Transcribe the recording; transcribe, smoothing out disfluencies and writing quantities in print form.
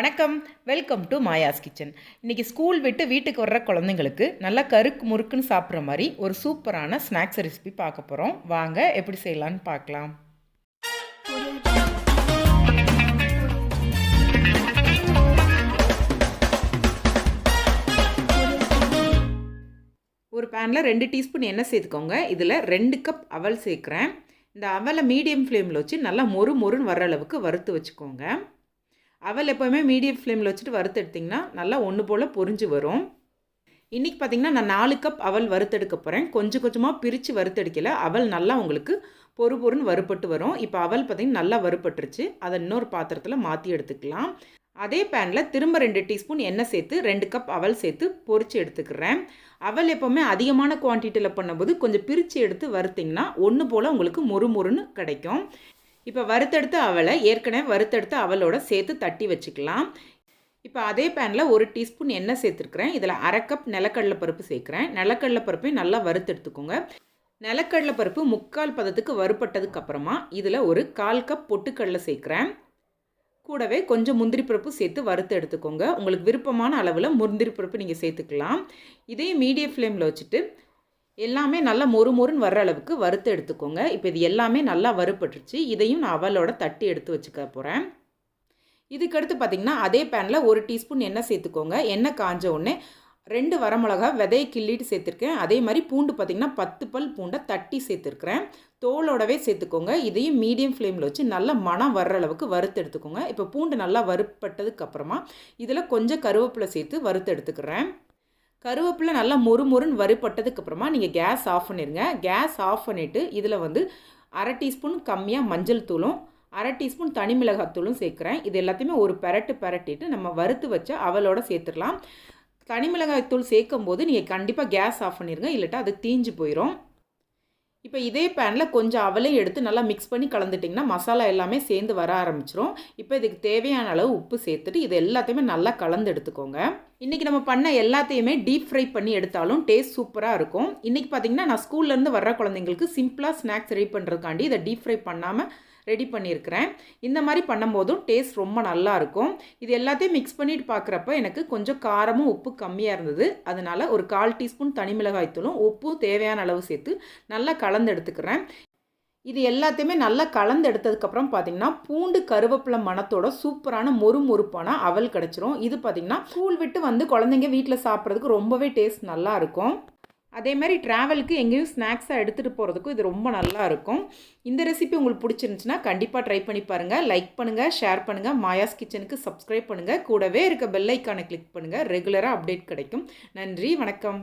வணக்கம், welcome to Maya's kitchen. இன்றைக்கி school விட்டு வீட்டுக்கு வர்ற குழந்தைங்களுக்கு நல்லா கருக்கு முறுக்குன்னு சாப்பிட்ற மாதிரி ஒரு சூப்பரான ஸ்நாக்ஸ் ரெசிபி பார்க்க போகிறோம். வாங்க எப்படி செய்யலான்னு பார்க்கலாம். ஒரு பேனில் 2 டீஸ்பூன் எண்ணெய் சேர்த்துக்கோங்க. இதில் 2 கப் அவல் சேர்க்குறேன். இந்த அவலை மீடியம் ஃப்ளேமில் வச்சு நல்லா மொறுன்னு வர்ற அளவுக்கு வறுத்து வச்சுக்கோங்க. அவல் எப்போவுமே மீடியம் ஃப்ளேமில் வச்சுட்டு வறுத்து எடுத்திங்கன்னா நல்லா ஒன்று போல் பொரிஞ்சு வரும். இன்றைக்கி பார்த்திங்கன்னா நான் 4 கப் அவல் வறுத்தெடுக்க போகிறேன். கொஞ்சம் கொஞ்சமாக பிரித்து வறுத்தெடுக்கல. அவல் நல்லா உங்களுக்கு பொறுன்னு வறுப்பட்டு வரும். இப்போ அவல் பார்த்திங்கன்னா நல்லா வறுப்பட்டுருச்சு. அதை இன்னொரு பாத்திரத்தில் மாற்றி எடுத்துக்கலாம். அதே பேனில் திரும்ப 2 டீஸ்பூன் எண்ணெய் சேர்த்து 2 கப் அவல் சேர்த்து பொரித்து எடுத்துக்கிறேன். அவல் எப்போவுமே அதிகமான குவான்டிட்டியில் பண்ணும்போது கொஞ்சம் பிரித்து எடுத்து வறுத்திங்கன்னா ஒன்று போல் உங்களுக்கு மொறுன்னு கிடைக்கும். இப்போ வறுத்தெடுத்த அவலை ஏற்கனவே வறுத்தெடுத்த அவலோட சேர்த்து தட்டி வச்சுக்கலாம். இப்போ அதே பேனில் 1 டீஸ்பூன் எண்ணெய் சேர்த்துருக்குறேன். இதில் 1/2 கப் நிலக்கடலை பருப்பு சேர்க்குறேன். நிலக்கடலை பருப்பையும் நல்லா வறுத்தெடுத்துக்கோங்க. நிலக்கடலை பருப்பு 3/4 பதத்துக்கு வறுப்பட்டதுக்கு அப்புறமா இதில் ஒரு 1/4 கப் பொட்டுக்கடலை சேர்க்குறேன். கூடவே கொஞ்சம் முந்திரி பருப்பு சேர்த்து வறுத்து எடுத்துக்கோங்க. உங்களுக்கு விருப்பமான அளவில் முந்திரி பருப்பு நீங்கள் சேர்த்துக்கலாம். இதே மீடியம் ஃப்ளேமில் வச்சுட்டு எல்லாமே நல்லா மொறுன்னு வர்ற அளவுக்கு வறுத்து எடுத்துக்கோங்க. இப்போ இது எல்லாமே நல்லா வறுப்பட்டுருச்சு. இதையும் நான் அவலோட தட்டி எடுத்து வச்சுக்க போகிறேன். இதுக்கடுத்து பார்த்திங்கன்னா அதே பேனில் 1 டீஸ்பூன் எண்ணெய் சேர்த்துக்கோங்க. எண்ணெய் காஞ்ச உடனே 2 வரமிளகா விதையை கிள்ளிட்டு சேர்த்துருக்கேன். அதே மாதிரி பூண்டு பார்த்திங்கன்னா 10 பல் பூண்டை தட்டி சேர்த்துருக்குறேன். தோலோடவே சேர்த்துக்கோங்க. இதையும் மீடியம் ஃப்ளேமில் வச்சு நல்லா மணம் வர்ற அளவுக்கு வறுத்து எடுத்துக்கோங்க. இப்போ பூண்டு நல்லா வறுப்பட்டதுக்கப்புறமா இதில் கொஞ்சம் கருவேப்பிலை சேர்த்து வறுத்து எடுத்துக்கிறேன். கருவேப்பிலை நல்லா மொறுன்னு வறுப்பட்டதுக்கப்புறமா நீங்கள் கேஸ் ஆஃப் பண்ணிடுங்க. கேஸ் ஆஃப் பண்ணிவிட்டு இதில் 1/2 டீஸ்பூன் கம்மியாக மஞ்சள் தூளும் 1/2 டீஸ்பூன் தனி மிளகாத்தூளும் சேர்க்குறேன். இது எல்லாத்தையுமே ஒரு பரட்டிட்டு நம்ம வறுத்து வச்ச அவலோட சேர்த்துடலாம். தனி மிளகாய்த்தூள் சேர்க்கும் போது நீங்கள் கண்டிப்பாக கேஸ் ஆஃப் பண்ணிடுங்க, இல்லட்டா அது தீஞ்சு போயிடும். இப்போ இதே பேனில் கொஞ்சம் அவலையும் எடுத்து நல்லா மிக்ஸ் பண்ணி கலந்துட்டிங்கன்னா மசாலா எல்லாமே சேர்ந்து வர ஆரம்பிச்சிரும். இப்போ இதுக்கு தேவையான அளவு உப்பு சேர்த்துட்டு இது எல்லாத்தையுமே நல்லா கலந்து எடுத்துக்கோங்க. இன்றைக்கி நம்ம பண்ண எல்லாத்தையுமே டீப் ஃப்ரை பண்ணி எடுத்தாலும் டேஸ்ட் சூப்பராக இருக்கும். இன்றைக்கி பார்த்திங்கன்னா நான் ஸ்கூல்லேருந்து வர்ற குழந்தைங்களுக்கு சிம்பிளாக ஸ்நாக்ஸ் ரெடி பண்ணுறதுக்காண்டி இதை டீப் ஃப்ரை பண்ணாமல் ரெடி பண்ணியிருக்கிறேன். இந்த மாதிரி பண்ணும்போதும் டேஸ்ட் ரொம்ப நல்லாயிருக்கும். இது எல்லாத்தையும் மிக்ஸ் பண்ணிட்டு பார்க்குறப்ப எனக்கு கொஞ்சம் காரமும் உப்பு கம்மியாக இருந்தது. அதனால் ஒரு 1/4 டீஸ்பூன் தனி மிளகாய்த்தூளும் உப்பும் தேவையான அளவு சேர்த்து நல்லா கலந்து எடுத்துக்கிறேன். இது எல்லாத்தையுமே நல்லா கலந்து எடுத்ததுக்கப்புறம் பார்த்திங்கன்னா பூண்டு கருவேப்பிலை மணத்தோட சூப்பரான மொறுப்பான அவல் கிடச்சிரும். இது பார்த்திங்கன்னா ஸ்கூல் விட்டு குழந்தைங்க வீட்டில் சாப்பிட்றதுக்கு ரொம்பவே டேஸ்ட் நல்லாயிருக்கும். அதே மாதிரி ட்ராவலுக்கு எங்கேயும் ஸ்நாக்ஸாக எடுத்துகிட்டு போகிறதுக்கும் இது ரொம்ப நல்லா இருக்கும். இந்த ரெசிபி உங்களுக்கு பிடிச்சிருந்துச்சுன்னா கண்டிப்பாக ட்ரை பண்ணி பாருங்கள். லைக் பண்ணுங்கள், ஷேர் பண்ணுங்கள், மாயாஸ் கிச்சனுக்கு சப்ஸ்கிரைப் பண்ணுங்கள். கூடவே இருக்க பெல் ஐக்கானை கிளிக் பண்ணுங்கள். ரெகுலராக அப்டேட் கிடைக்கும். நன்றி, வணக்கம்.